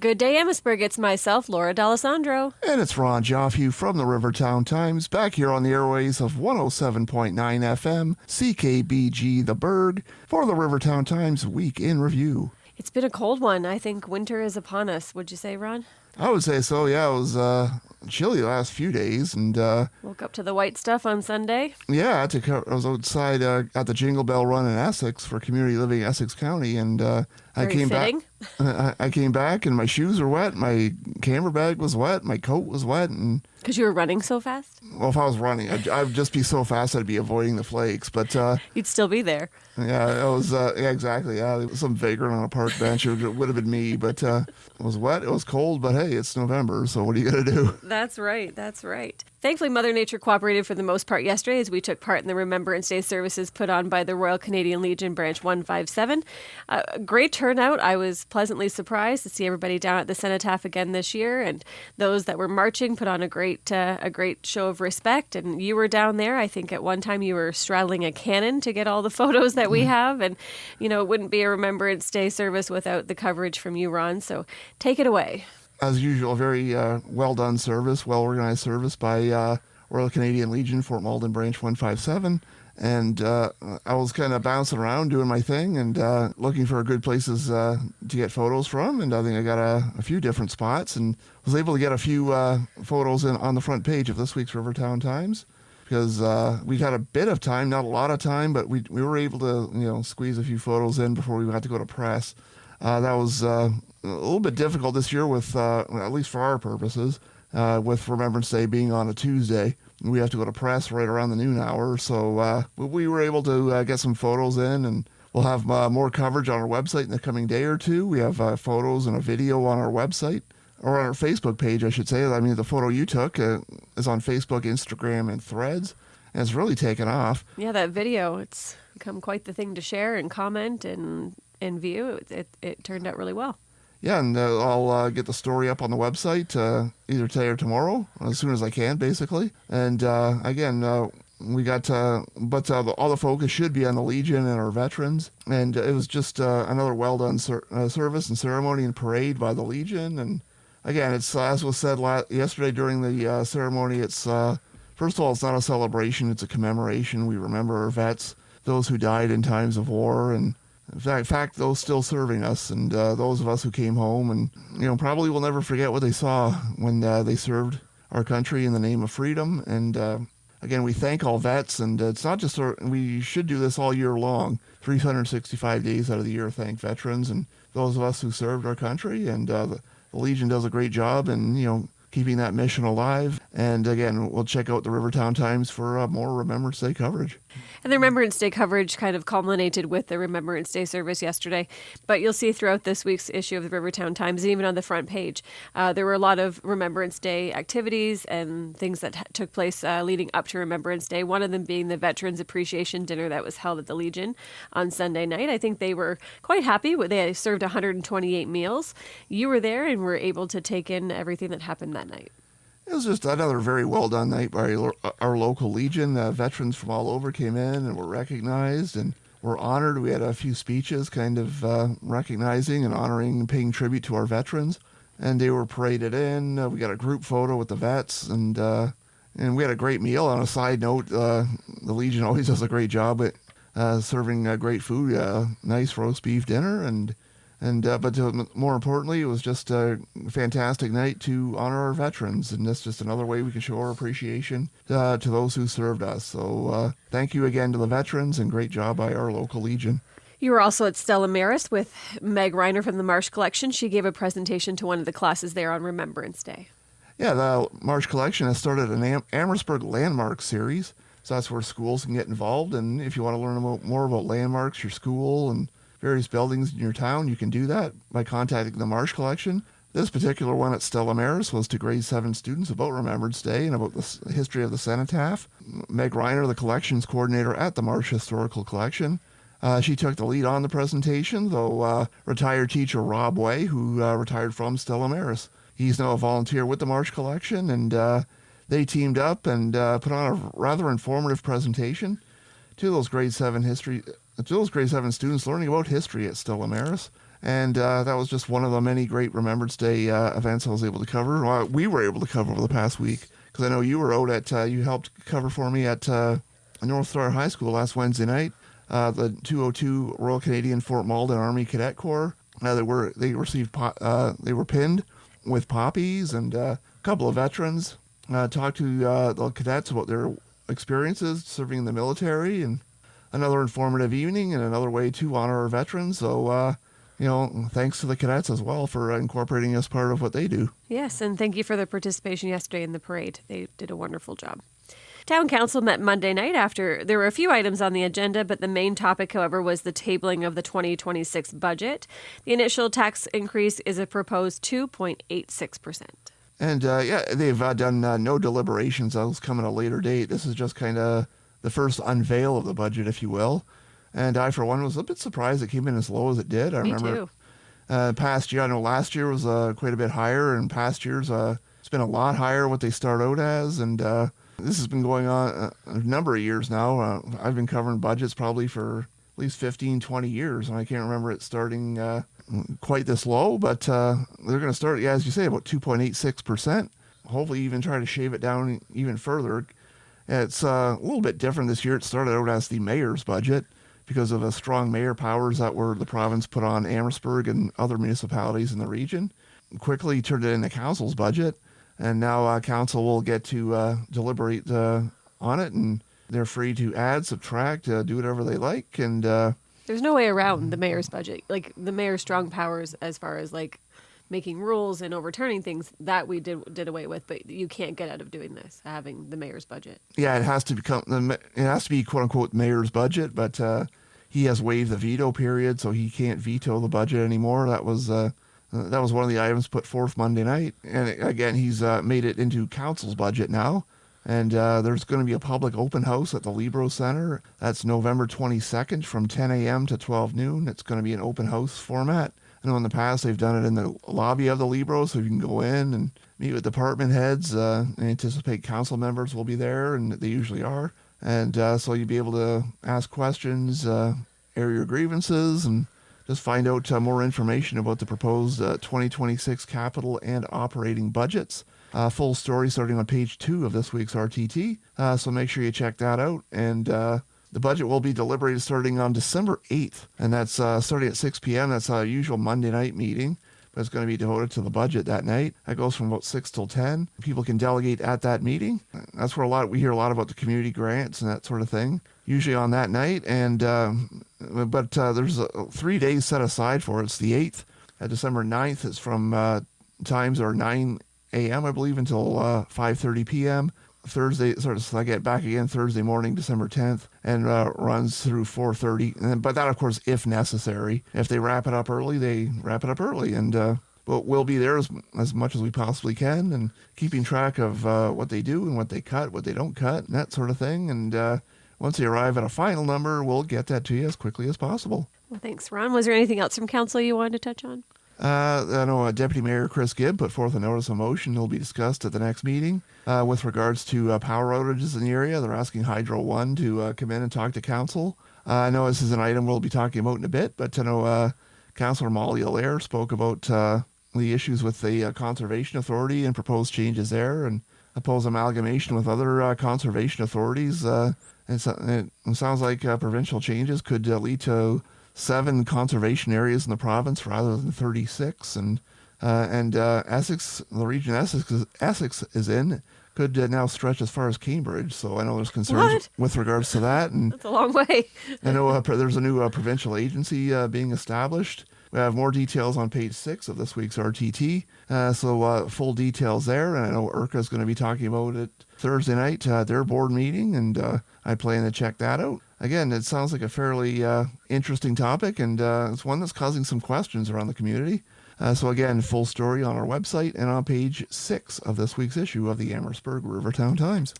Good day, Amherstburg. It's myself, Laura D'Alessandro. And it's Ron Giofu from the Rivertown Times, back here on the airways of 107.9 FM, CKBG The Berg, for the Rivertown Times Week in Review. It's been a cold one. I think winter is upon us. Would you say, Ron? I would say so, yeah. It was chilly the last few days. And woke up to the white stuff on Sunday. Yeah, I was outside at the Jingle Bell Run in Essex for Community Living Essex County, and I came back. I came back, and my shoes were wet, my camera bag was wet, my coat was wet, and because you were running so fast? Well, if I was running, I'd just be so fast I'd be avoiding the flakes, but you'd still be there. Yeah, it was. Yeah, exactly. Yeah, there was some vagrant on a park bench. It would have been me, but it was wet. It was cold, but hey, it's November, so what are you gonna do? That's right. That's right. Thankfully, Mother Nature cooperated for the most part yesterday as we took part in the Remembrance Day services put on by the Royal Canadian Legion Branch 157. Great turnout. I was pleasantly surprised to see everybody down at the Cenotaph again this year, and those that were marching put on a great show of respect. And you were down there. I think at one time you were straddling a cannon to get all the photos that we have, and it wouldn't be a Remembrance Day service without the coverage from you, Ron. So take it away. As usual, very well-done service, well-organized service by Royal Canadian Legion, Fort Malden Branch 157. And I was kind of bouncing around doing my thing and looking for good places to get photos from. And I think I got a few different spots and was able to get a few photos on the front page of this week's Rivertown Times. Because we had a bit of time, not a lot of time, but we were able to squeeze a few photos in before we had to go to press. That was a little bit difficult this year with, at least for our purposes, with Remembrance Day being on a Tuesday. We have to go to press right around the noon hour, so we were able to get some photos in, and we'll have more coverage on our website in the coming day or two. We have photos and a video on our website, or on our Facebook page, I should say. I mean, the photo you took is on Facebook, Instagram, and Threads, and it's really taken off. Yeah, that video, it's become quite the thing to share and comment and view. It turned out really well. Yeah, and I'll get the story up on the website either today or tomorrow, as soon as I can, basically. And again, we got, but all the focus should be on the Legion and our veterans. And it was just another well-done service and ceremony and parade by the Legion. And again, it's as was said yesterday during the ceremony, it's, first of all, it's not a celebration, it's a commemoration. We remember our vets, those who died in times of war, and in fact, those still serving us, and those of us who came home, and probably will never forget what they saw when they served our country in the name of freedom. And again, we thank all vets, and it's not just we should do this all year long, 365 days out of the year. Thank veterans and those of us who served our country, and the Legion does a great job in keeping that mission alive. And again, we'll check out the Rivertown Times for more Remembrance Day coverage. And the Remembrance Day coverage kind of culminated with the Remembrance Day service yesterday. But you'll see throughout this week's issue of the Rivertown Times, even on the front page, there were a lot of Remembrance Day activities and things that took place leading up to Remembrance Day. One of them being the Veterans Appreciation Dinner that was held at the Legion on Sunday night. I think they were quite happy. They served 128 meals. You were there and were able to take in everything that happened that night. It was just another very well-done night by our local Legion. Veterans from all over came in and were recognized and were honored. We had a few speeches kind of recognizing and honoring and paying tribute to our veterans. And they were paraded in. We got a group photo with the vets, and we had a great meal. On a side note, the Legion always does a great job at serving great food, nice roast beef dinner, but more importantly, it was just a fantastic night to honor our veterans, and that's just another way we can show our appreciation to those who served us. So thank you again to the veterans, and great job by our local Legion. You were also at Stella Maris with Meg Reiner from the Marsh Collection. She gave a presentation to one of the classes there on Remembrance Day. Yeah, the Marsh Collection has started an Amherstburg Landmark series, so that's where schools can get involved, and if you want to learn more about landmarks, your school, and various buildings in your town, you can do that by contacting the Marsh Collection. This particular one at Stella Maris was to grade 7 students about Remembrance Day and about the history of the Cenotaph. Meg Reiner, the collections coordinator at the Marsh Historical Collection, she took the lead on the presentation, though retired teacher Rob Way, who retired from Stella Maris. He's now a volunteer with the Marsh Collection, and they teamed up and put on a rather informative presentation to those grade 7 students learning about history at Stella Maris. And that was just one of the many great Remembrance Day events I was able to cover. Well, we were able to cover over the past week, because I know you were out at, you helped cover for me at North Star High School last Wednesday night. The 202 Royal Canadian Fort Malden Army Cadet Corps. They were pinned with poppies, and a couple of veterans talked to the cadets about their experiences serving in the military, and another informative evening and another way to honor our veterans. So, thanks to the cadets as well for incorporating as part of what they do. Yes, and thank you for their participation yesterday in the parade. They did a wonderful job. Town Council met Monday night after there were a few items on the agenda, but the main topic, however, was the tabling of the 2026 budget. The initial tax increase is a proposed 2.86%. And they've done no deliberations. Those come at a later date. This is just kind of the first unveil of the budget, if you will. And I, for one, was a bit surprised it came in as low as it did. I remember past year, I know last year was quite a bit higher, and past years it's been a lot higher what they start out as. And this has been going on a number of years now. I've been covering budgets probably for at least 15, 20 years, and I can't remember it starting quite this low, but they're going to start, as you say, about 2.86%. Hopefully even try to shave it down even further. It's a little bit different this year. It started out as the mayor's budget because of the strong mayor powers that were the province put on Amherstburg and other municipalities in the region. Quickly turned it into council's budget, and now council will get to deliberate on it, and they're free to add, subtract, do whatever they like. And there's no way around the mayor's budget. Like, the mayor's strong powers as far as like making rules and overturning things, that we did away with, but you can't get out of doing this, having the mayor's budget. Yeah, it has to be quote unquote mayor's budget, but he has waived the veto period, so he can't veto the budget anymore. That was one of the items put forth Monday night, and again, he's made it into council's budget now. And there's going to be a public open house at the Libro Center. That's November 22nd from 10 a.m. to 12 noon. It's going to be an open house format. I know in the past they've done it in the lobby of the Libro, so you can go in and meet with department heads. I anticipate council members will be there, and they usually are. And so you'll be able to ask questions, air your grievances, and just find out more information about the proposed 2026 capital and operating budgets. Full story starting on page 2 of this week's RTT. So make sure you check that out. And the budget will be deliberated starting on December 8th. And that's starting at 6 p.m. That's our usual Monday night meeting. But it's going to be devoted to the budget that night. That goes from about 6 till 10. People can delegate at that meeting. That's where we hear a lot about the community grants and that sort of thing, usually on that night. And but there's 3 days set aside for it. It's the 8th. December 9th is from times are 9 a.m., I believe, until 5:30 p.m. Thursday, so I get back again Thursday morning, December 10th, and runs through 4:30. But that, of course, if necessary. If they wrap it up early, they wrap it up early. And but we'll be there as much as we possibly can, and keeping track of what they do and what they cut, what they don't cut, and that sort of thing. And once they arrive at a final number, we'll get that to you as quickly as possible. Well, thanks, Ron. Was there anything else from council you wanted to touch on? I know Deputy Mayor Chris Gibb put forth a notice of motion. It'll be discussed at the next meeting with regards to power outages in the area. They're asking Hydro One to come in and talk to council. I know this is an item we'll be talking about in a bit, but I know Councillor Molly Allaire spoke about the issues with the Conservation Authority and proposed changes there, and proposed amalgamation with other conservation authorities. It sounds like provincial changes could lead to 7 conservation areas in the province rather than 36, and Essex, the region Essex is in, could now stretch as far as Cambridge. So I know there's concerns with regards to that, and that's a long way. I know there's a new provincial agency being established. We have more details on page 6 of this week's RTT, so full details there. And I know IRCA is going to be talking about it Thursday night at their board meeting, and I plan to check that out. Again, it sounds like a fairly interesting topic, and it's one that's causing some questions around the community. So again, full story on our website and on page 6 of this week's issue of the Amherstburg Rivertown Times.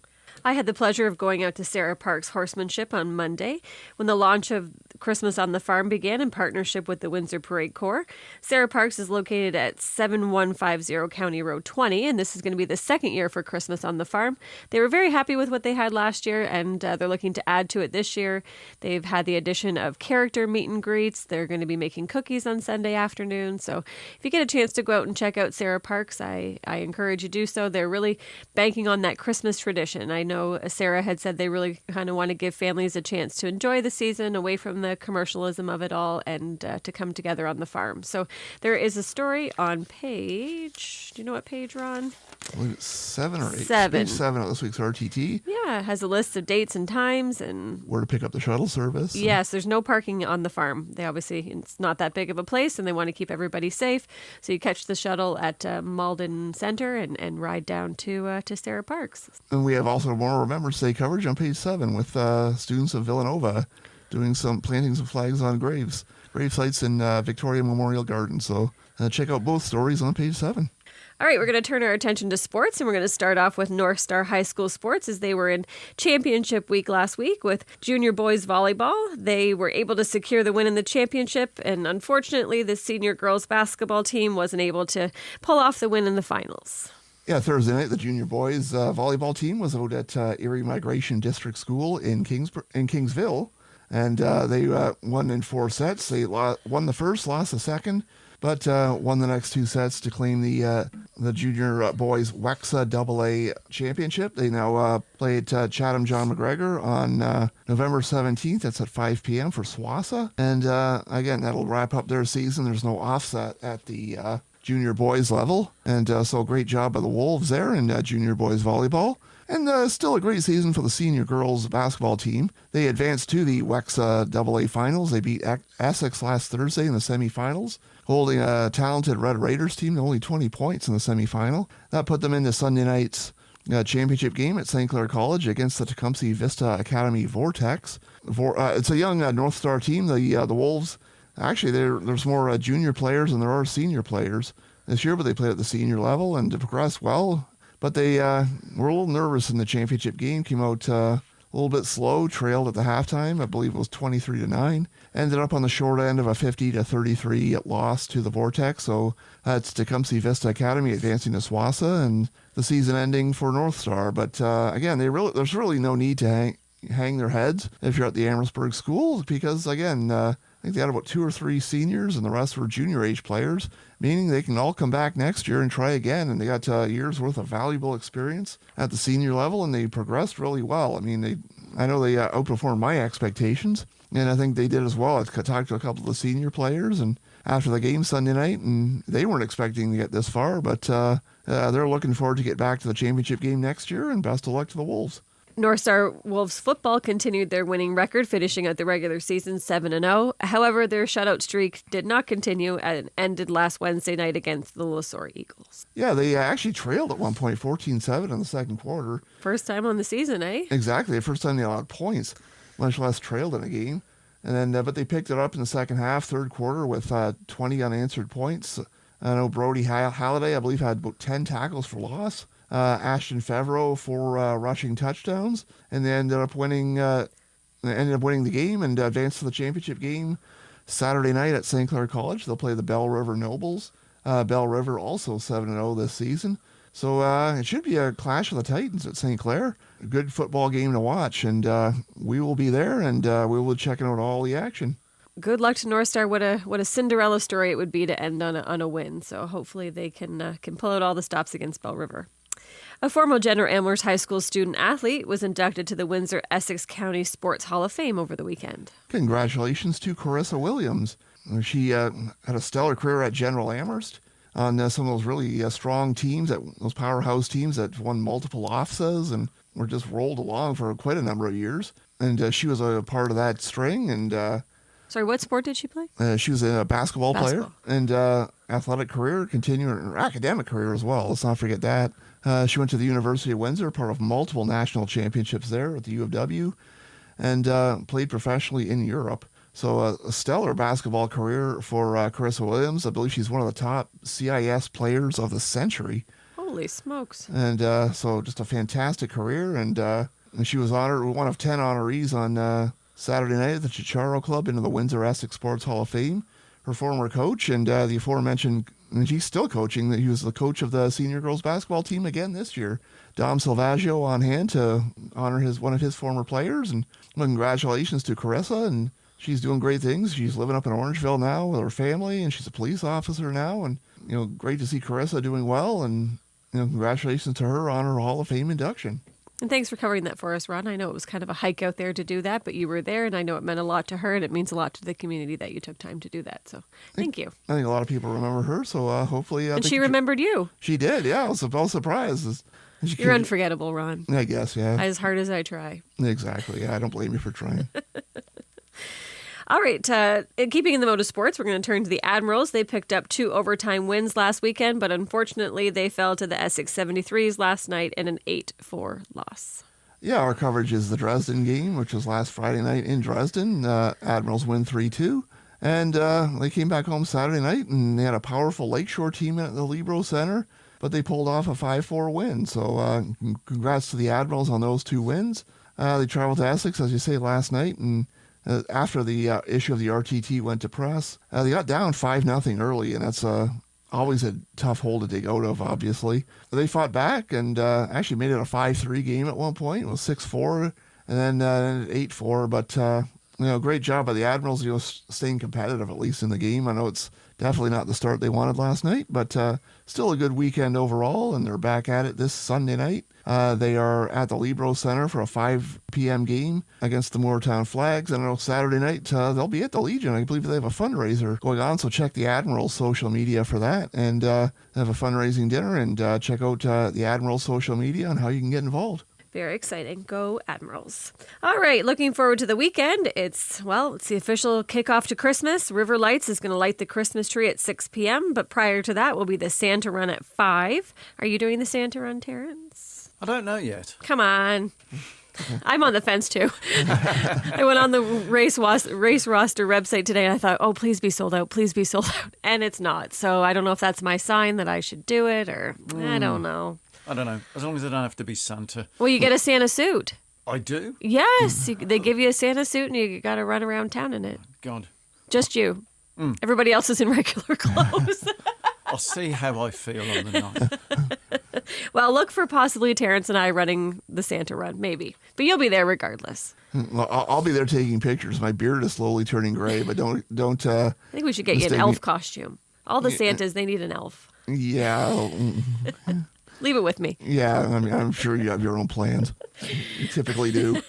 I had the pleasure of going out to Sarah Park's horsemanship on Monday when the launch of Christmas on the Farm began in partnership with the Windsor Parade Corps. Sarah Parks is located at 7150 County Road 20, and this is going to be the second year for Christmas on the Farm. They were very happy with what they had last year, and they're looking to add to it this year. They've had the addition of character meet and greets. They're going to be making cookies on Sunday afternoon. So if you get a chance to go out and check out Sarah Parks, I encourage you to do so. They're really banking on that Christmas tradition. I know Sarah had said they really kind of want to give families a chance to enjoy the season away from the commercialism of it all and to come together on the farm. So there is a story on page, do you know what page, Ron? I believe it's 7 or 8. 7. Page 7 of this week's RTT. Yeah, it has a list of dates and times and Where to pick up the shuttle service. yes, there's no parking on the farm. They obviously, it's not that big of a place and they want to keep everybody safe. So you catch the shuttle at Malden Center and ride down to Sarah Parks. And we have also more Remembrance Day coverage on page 7 with students of Villanova doing planting some flags on grave sites in Victoria Memorial Garden. So check out both stories on page 7. All right, we're going to turn our attention to sports, and we're going to start off with North Star High School sports as they were in championship week last week with junior boys volleyball. They were able to secure the win in the championship, and unfortunately, the senior girls basketball team wasn't able to pull off the win in the finals. Yeah, Thursday night, the junior boys volleyball team was out at Erie Migration District School in Kingsville, and they won in 4 sets. They won the first, lost the second, but won the next 2 sets to claim the junior boys WEXA AA championship. They now play at Chatham John McGregor on November 17th. That's at 5 p.m. for SWASA. And again, that'll wrap up their season. There's no offset at the junior boys level. And so great job by the Wolves there in junior boys volleyball. And still a great season for the senior girls basketball team. They advanced to the WEXA AA finals. They beat Essex last Thursday in the semifinals, holding a talented Red Raiders team to only 20 points in the semifinal. That put them into Sunday night's championship game at St. Clair College against the Tecumseh Vista Academy Vortex. It's a young North Star team. The Wolves, actually, there's more junior players than there are senior players this year, but they played at the senior level and progressed well. But they were a little nervous in the championship game, came out a little bit slow, trailed at the halftime. I believe it was 23-9. Ended up on the short end of a 50-33 loss to the Vortex. So it's Tecumseh Vista Academy advancing to SWASA and the season ending for North Star. But again, there's really no need to hang their heads if you're at the Amherstburg schools because, again, I think they had about 2 or 3 seniors and the rest were junior age players, meaning they can all come back next year and try again. And they got years worth of valuable experience at the senior level and they progressed really well. I mean, I know they outperformed my expectations and I think they did as well. I talked to a couple of the senior players and after the game Sunday night and they weren't expecting to get this far, but they're looking forward to get back to the championship game next year and best of luck to the Wolves. North Star Wolves football continued their winning record, finishing out the regular season 7-0. However, their shutout streak did not continue and ended last Wednesday night against the Lasore Eagles. Yeah, they actually trailed at one point, 14-7 in the second quarter. First time on the season, eh? Exactly, the first time they allowed points, much less trailed in a game. And then, but they picked it up in the second half, third quarter, with 20 unanswered points. I know Brody Halliday, I believe, had about 10 tackles for loss. Ashton Favreau 4 rushing touchdowns, and they ended up winning the game and advanced to the championship game Saturday night at St. Clair College. They'll play the Bell River Nobles. Bell River also 7-0 this season. So it should be a clash of the Titans at St. Clair. A good football game to watch, and we will be there, and we will be checking out all the action. Good luck to North Star. What a Cinderella story it would be to end on a win. So hopefully they can pull out all the stops against Bell River. A former General Amherst High School student-athlete was inducted to the Windsor-Essex County Sports Hall of Fame over the weekend. Congratulations to Carissa Williams. She had a stellar career at General Amherst on some of those really strong teams, those powerhouse teams that won multiple OFSAs and were just rolled along for quite a number of years. And she was a part of that string. And sorry, what sport did she play? She was a basketball player and athletic career, continuing her academic career as well. Let's not forget that. She went to the University of Windsor, part of multiple national championships there at the U of W, and played professionally in Europe. So a stellar basketball career for Carissa Williams. I believe she's one of the top CIS players of the century. Holy smokes. And so just a fantastic career. And she was one of 10 honorees on Saturday night at the Chicharo Club into the Windsor Essex Sports Hall of Fame. Her former coach and the aforementioned, and he's still coaching, he was the coach of the senior girls basketball team again this year. Dom Silvaggio on hand to honor one of his former players. And congratulations to Carissa. And she's doing great things. She's living up in Orangeville now with her family, and she's a police officer now. And, great to see Carissa doing well. And, congratulations to her on her Hall of Fame induction. And thanks for covering that for us, Ron. I know it was kind of a hike out there to do that, but you were there, and I know it meant a lot to her, and it means a lot to the community that you took time to do that. So thank you. I think a lot of people remember her, so hopefully... and she remembered you. She did, yeah. I was surprised. You're unforgettable, Ron. I guess, yeah. As hard as I try. Exactly, yeah. I don't blame you for trying. All right, keeping in the motorsports, we're going to turn to the Admirals. They picked up 2 overtime wins last weekend, but unfortunately they fell to the Essex 73s last night in an 8-4 loss. Yeah, our coverage is the Dresden game, which was last Friday night in Dresden. Admirals win 3-2. And they came back home Saturday night, and they had a powerful Lakeshore team at the Libro Center, but they pulled off a 5-4 win. So congrats to the Admirals on those 2 wins. They traveled to Essex, as you say, last night, and after the issue of the RTT went to press, they got down 5-0 early, and that's always a tough hole to dig out of, obviously. They fought back and actually made it a 5-3 game at one point. It was 6-4 and then 8-4, but great job by the Admirals, staying competitive, at least in the game. I know it's definitely not the start they wanted last night, but still a good weekend overall, and they're back at it this Sunday night. They are at the Libro Center for a 5 p.m. game against the Moortown Flags. And I know Saturday night they'll be at the Legion. I believe they have a fundraiser going on, so check the Admirals' social media for that. And they have a fundraising dinner, and check out the Admirals' social media on how you can get involved. Very exciting. Go Admirals. All right, looking forward to the weekend. It's the official kickoff to Christmas. River Lights is going to light the Christmas tree at 6 p.m., but prior to that will be the Santa Run at 5. Are you doing the Santa Run, Terrence? I don't know yet. Come on. I'm on the fence, too. I went on the race roster website today, and I thought, oh, please be sold out. Please be sold out. And it's not. So I don't know if that's my sign that I should do it, or I don't know. I don't know. As long as I don't have to be Santa. Well, you get a Santa suit. I do? Yes. They give you a Santa suit, and you got to run around town in it. God. Just you. Everybody else is in regular clothes. I'll see how I feel on the night. Well, look for possibly Terrence and I running the Santa Run, maybe. But you'll be there regardless. Well, I'll be there taking pictures. My beard is slowly turning gray, but don't. I think we should get you an elf costume. All the Santas, they need an elf. Yeah. Leave it with me. Yeah, I mean, I'm sure you have your own plans. You typically do.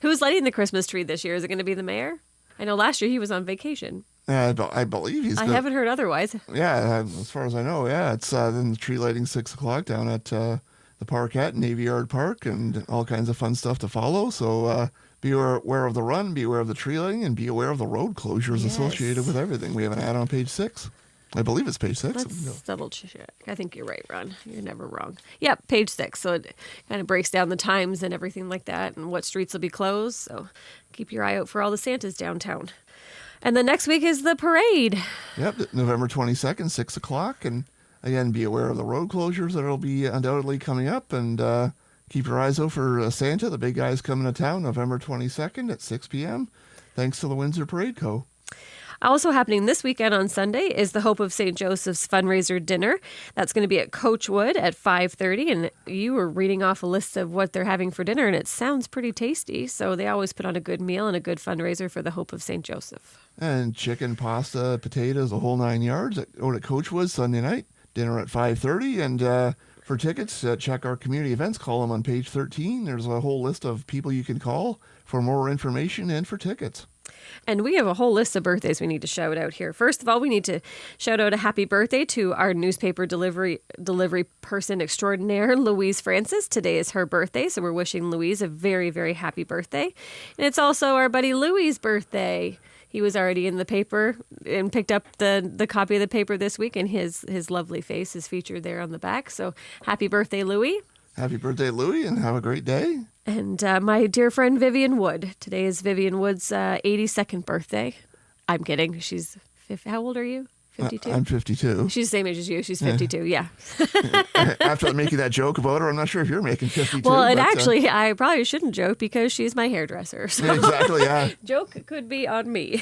Who's lighting the Christmas tree this year? Is it going to be the mayor? I know last year he was on vacation. I believe he's. I haven't heard otherwise. Yeah, as far as I know, yeah, it's then the tree lighting 6 o'clock down at the Parkette, Navy Yard Park, and all kinds of fun stuff to follow. So be aware of the run, be aware of the tree lighting, and be aware of the road closures associated with everything. We have an ad on page 6. I believe it's page 6. Let's double check. I think you're right, Ron. You're never wrong. Yep, page 6. So it kind of breaks down the times and everything like that, and what streets will be closed. So keep your eye out for all the Santas downtown. And the next week is the parade. Yep, November 22nd, 6 o'clock. And again, be aware of the road closures that will be undoubtedly coming up. And keep your eyes out for Santa. The big guy's coming to town November 22nd at 6 p.m. Thanks to the Windsor Parade Co. Also happening this weekend on Sunday is the Hope of St. Joseph's fundraiser dinner. That's going to be at Coachwood at 5:30. And you were reading off a list of what they're having for dinner, and it sounds pretty tasty. So they always put on a good meal and a good fundraiser for the Hope of St. Joseph. And chicken, pasta, potatoes, the whole 9 yards out at Coachwood Sunday night. Dinner at 5:30. And for tickets, check our community events column on page 13. There's a whole list of people you can call for more information and for tickets. And we have a whole list of birthdays we need to shout out here. First of all, we need to shout out a happy birthday to our newspaper delivery person extraordinaire, Louise Francis. Today is her birthday, so we're wishing Louise a very, very happy birthday. And it's also our buddy Louie's birthday. He was already in the paper and picked up the copy of the paper this week, and his lovely face is featured there on the back. So happy birthday, Louie. Happy birthday, Louie, and have a great day. And my dear friend Vivian Wood. Today is Vivian Wood's 82nd birthday. I'm kidding. She's how old are you? 52? I'm 52. She's the same age as you. She's 52, yeah. After making that joke about her, I'm not sure if you're making 52. Well, and but, actually, I probably shouldn't joke because she's my hairdresser. So exactly, yeah. joke could be on me.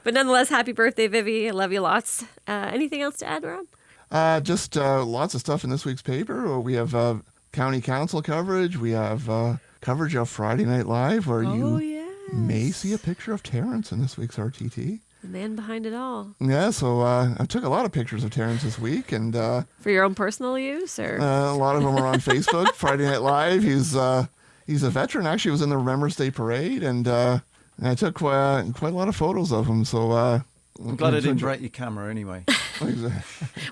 But nonetheless, happy birthday, Vivi. I love you lots. Anything else to add, Rob? Just lots of stuff in this week's paper. We have county council coverage. We have coverage of Friday Night Live, where you may see a picture of Terrence in this week's RTT. The man behind it all. Yeah, so I took a lot of pictures of Terrence this week, and For your own personal use, or a lot of them are on Facebook. Friday Night Live. He's a veteran. Actually, was in the Remembrance Day parade, and I took quite a lot of photos of him. So I'm glad I didn't break your camera anyway.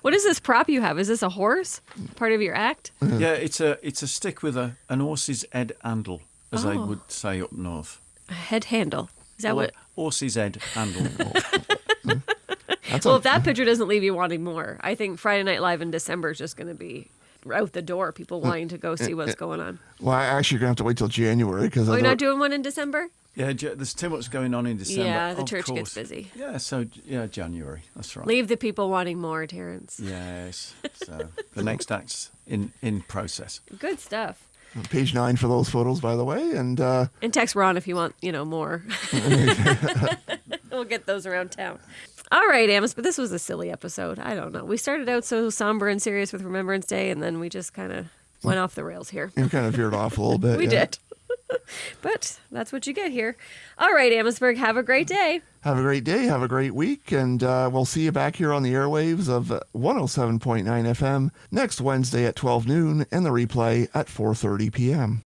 what is this prop you have? Is this a horse? Part of your act? Yeah, it's a stick with an horse's head handle, as they would say up north. A head handle. Is that what? Horse's head handle. Well, if that picture doesn't leave you wanting more, I think Friday Night Live in December is just going to be out the door. People wanting to go see what's going on. Well, I actually going to have to wait till January because you're not doing one in December? Yeah, there's too much going on in December. Yeah, the of church course. gets busy. Yeah, so January. That's right. Leave the people wanting more, Terrence. Yes. So the next act's in process. Good stuff. Page 9 for those photos, by the way, and text Ron if you want, more. We'll get those around town. All right, Amos, but this was a silly episode. I don't know. We started out so somber and serious with Remembrance Day, and then we just kind of went off the rails here. You kind of veered off a little bit. We did. But that's what you get here. All right, Amherstburg, have a great day. Have a great day. Have a great week. And we'll see you back here on the airwaves of 107.9 FM next Wednesday at 12 noon and the replay at 4:30 p.m.